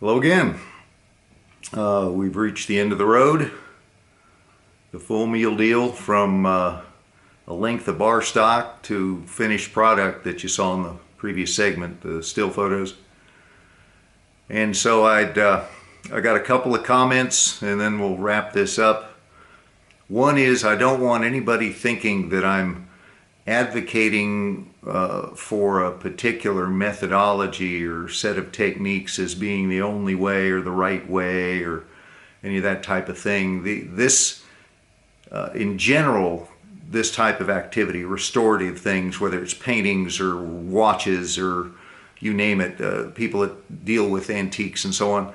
Hello again. We've reached the end of the road. The full meal deal from a length of bar stock to finished product that you saw in the previous segment, the still photos. And so I got a couple of comments and then we'll wrap this up. One is I don't want anybody thinking that I'm advocating for a particular methodology or set of techniques as being the only way or the right way or any of that type of thing. In general, this type of activity, restorative things, whether it's paintings or watches or you name it, people that deal with antiques and so on,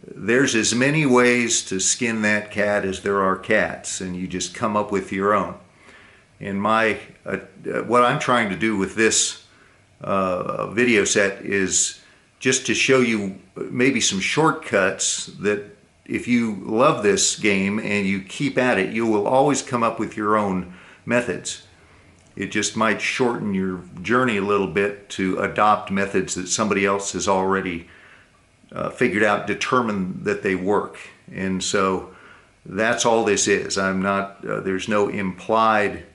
there's as many ways to skin that cat as there are cats, and you just come up with your own. And what I'm trying to do with this video set is just to show you maybe some shortcuts that if you love this game and you keep at it, you will always come up with your own methods. It just might shorten your journey a little bit to adopt methods that somebody else has already figured out, determined that they work. And so that's all this is. There's no implied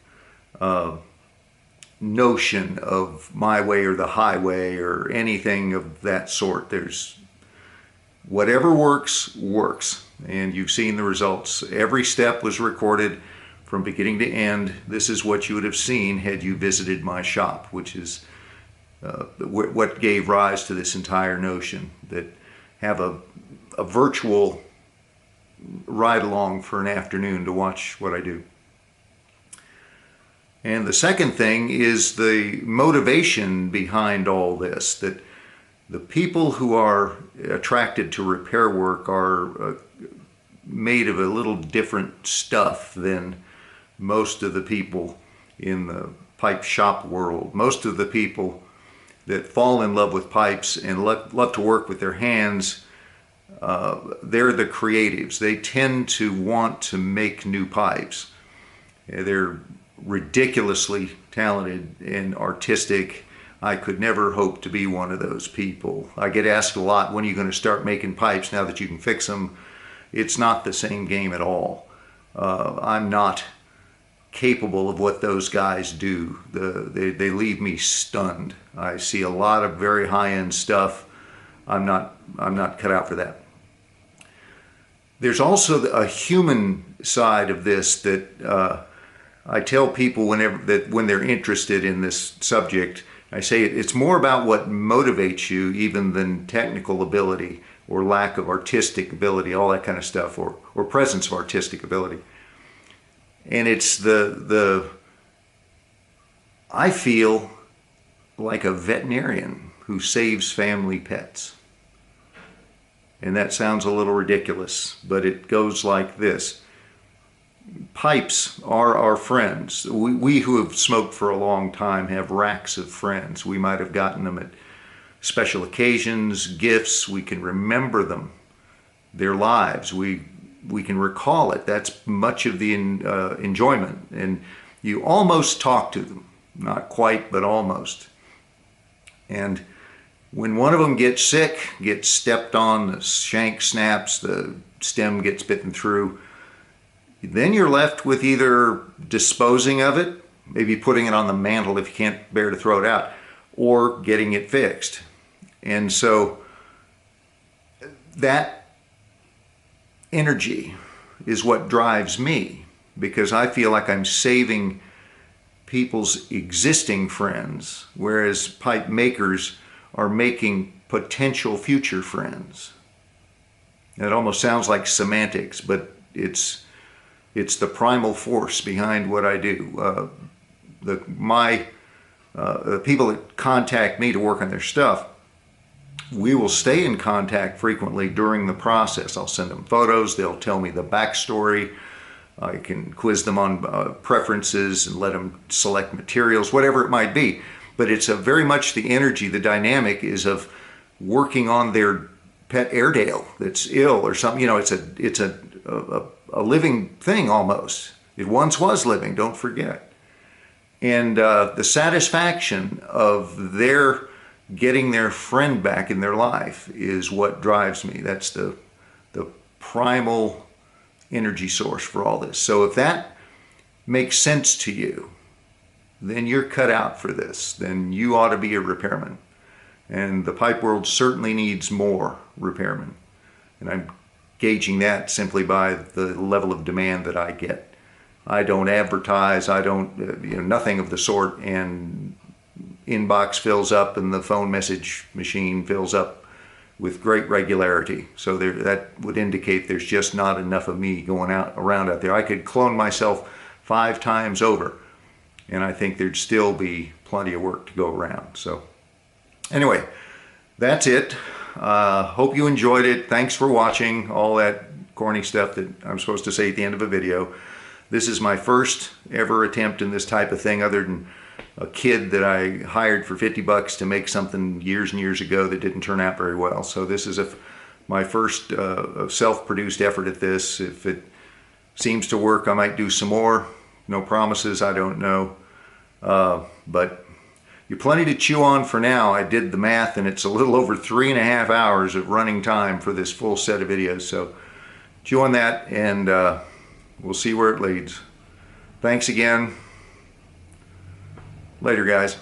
notion of my way or the highway or anything of that sort. There's whatever works, and you've seen the results. Every step was recorded from beginning to end. This is what you would have seen had you visited my shop, which is what gave rise to this entire notion that have a virtual ride along for an afternoon to watch what I do. And the second thing is the motivation behind all this, that the people who are attracted to repair work are made of a little different stuff than most of the people in the pipe shop world. Most of the people that fall in love with pipes and love to work with their hands, they're the creatives. They tend to want to make new pipes. They're ridiculously talented and artistic. I could never hope to be one of those people. I get asked a lot, when are you going to start making pipes now that you can fix them? It's not the same game at all. I'm not capable of what those guys do. They leave me stunned. I see a lot of very high-end stuff. I'm not cut out for that. There's also a human side of this that I tell people when they're interested in this subject. I say it's more about what motivates you even than technical ability or lack of artistic ability, all that kind of stuff, or presence of artistic ability. And it's I feel like a veterinarian who saves family pets. And that sounds a little ridiculous, but it goes like this. Pipes are our friends. We who have smoked for a long time have racks of friends. We might have gotten them at special occasions, gifts. We can remember them, their lives. We can recall it. That's much of the enjoyment. And you almost talk to them. Not quite, but almost. And when one of them gets sick, gets stepped on, the shank snaps, the stem gets bitten through, then you're left with either disposing of it, maybe putting it on the mantle if you can't bear to throw it out, or getting it fixed. And so that energy is what drives me, because I feel like I'm saving people's existing friends, whereas pipe makers are making potential future friends. It almost sounds like semantics, but it's the primal force behind what I do. The people that contact me to work on their stuff, we will stay in contact frequently during the process. I'll send them photos, they'll tell me the backstory, I can quiz them on preferences and let them select materials, whatever it might be. But it's very much the energy, the dynamic is of working on their pet Airedale that's ill or something. You know, it's a living thing almost. It once was living, don't forget. And the satisfaction of their getting their friend back in their life is what drives me. That's the primal energy source for all this. So if that makes sense to you, then you're cut out for this. Then you ought to be a repairman. And the pipe world certainly needs more repairmen. And I'm gauging that simply by the level of demand that I get. I don't advertise, I don't, nothing of the sort, and inbox fills up and the phone message machine fills up with great regularity. So that would indicate there's just not enough of me going around out there. I could clone myself 5 times over, and I think there'd still be plenty of work to go around. So anyway, that's it. Hope you enjoyed it. Thanks for watching all that corny stuff that I'm supposed to say at the end of a video. This is my first ever attempt in this type of thing, other than a kid that I hired for 50 bucks to make something years and years ago that didn't turn out very well. So this is my first self-produced effort at this. If it seems to work, I might do some more. No promises, I don't know. But you're plenty to chew on for now. I did the math and it's a little over 3.5 hours of running time for this full set of videos. So chew on that, and we'll see where it leads. Thanks again. Later, guys.